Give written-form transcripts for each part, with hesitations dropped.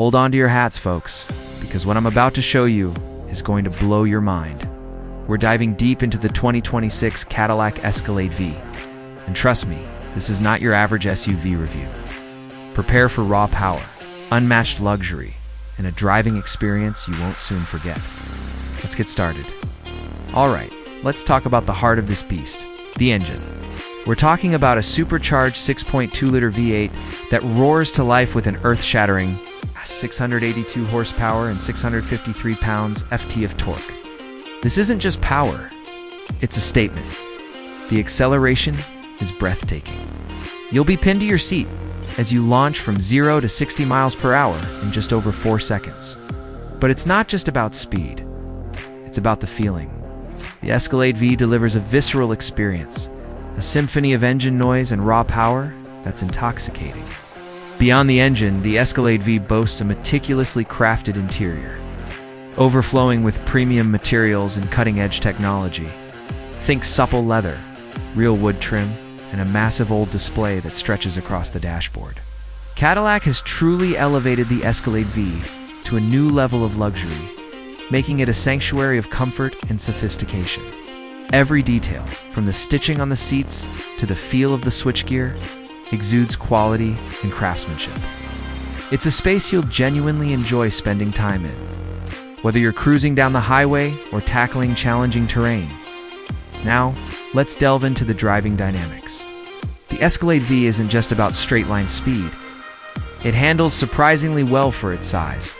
Hold on to your hats, folks, because what I'm about to show you is going to blow your mind. We're diving deep into the 2026 Cadillac Escalade-V. And trust me, this is not your average SUV review. Prepare for raw power, unmatched luxury, and a driving experience you won't soon forget. Let's get started. All right, let's talk about the heart of this beast, the engine. We're talking about a supercharged 6.2-liter V8 that roars to life with an earth-shattering 682 horsepower and 653 pounds-ft of torque. This isn't just power, it's a statement. The acceleration is breathtaking. You'll be pinned to your seat as you launch from 0 to 60 miles per hour in just over 4 seconds. But it's not just about speed, it's about the feeling. The Escalade-V delivers a visceral experience, a symphony of engine noise and raw power that's intoxicating. Beyond the engine, the Escalade-V boasts a meticulously crafted interior, overflowing with premium materials and cutting-edge technology. Think supple leather, real wood trim, and a massive old display that stretches across the dashboard. Cadillac has truly elevated the Escalade-V to a new level of luxury, making it a sanctuary of comfort and sophistication. Every detail, from the stitching on the seats to the feel of the switchgear, exudes quality and craftsmanship. It's a space you'll genuinely enjoy spending time in, whether you're cruising down the highway or tackling challenging terrain. Now, let's delve into the driving dynamics. The Escalade-V isn't just about straight-line speed. It handles surprisingly well for its size.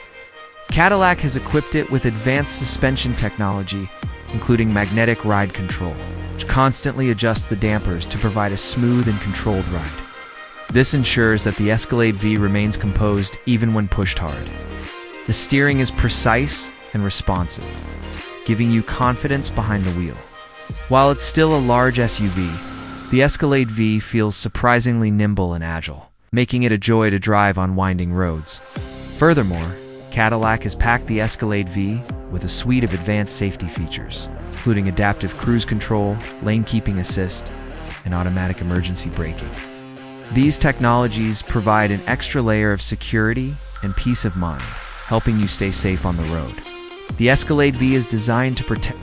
Cadillac has equipped it with advanced suspension technology, including magnetic ride control, which constantly adjusts the dampers to provide a smooth and controlled ride. This ensures that the Escalade-V remains composed even when pushed hard. The steering is precise and responsive, giving you confidence behind the wheel. While it's still a large SUV, the Escalade-V feels surprisingly nimble and agile, making it a joy to drive on winding roads. Furthermore, Cadillac has packed the Escalade-V with a suite of advanced safety features, including adaptive cruise control, lane keeping assist, and automatic emergency braking. These technologies provide an extra layer of security and peace of mind, helping you stay safe on the road. The Escalade-V is designed to protect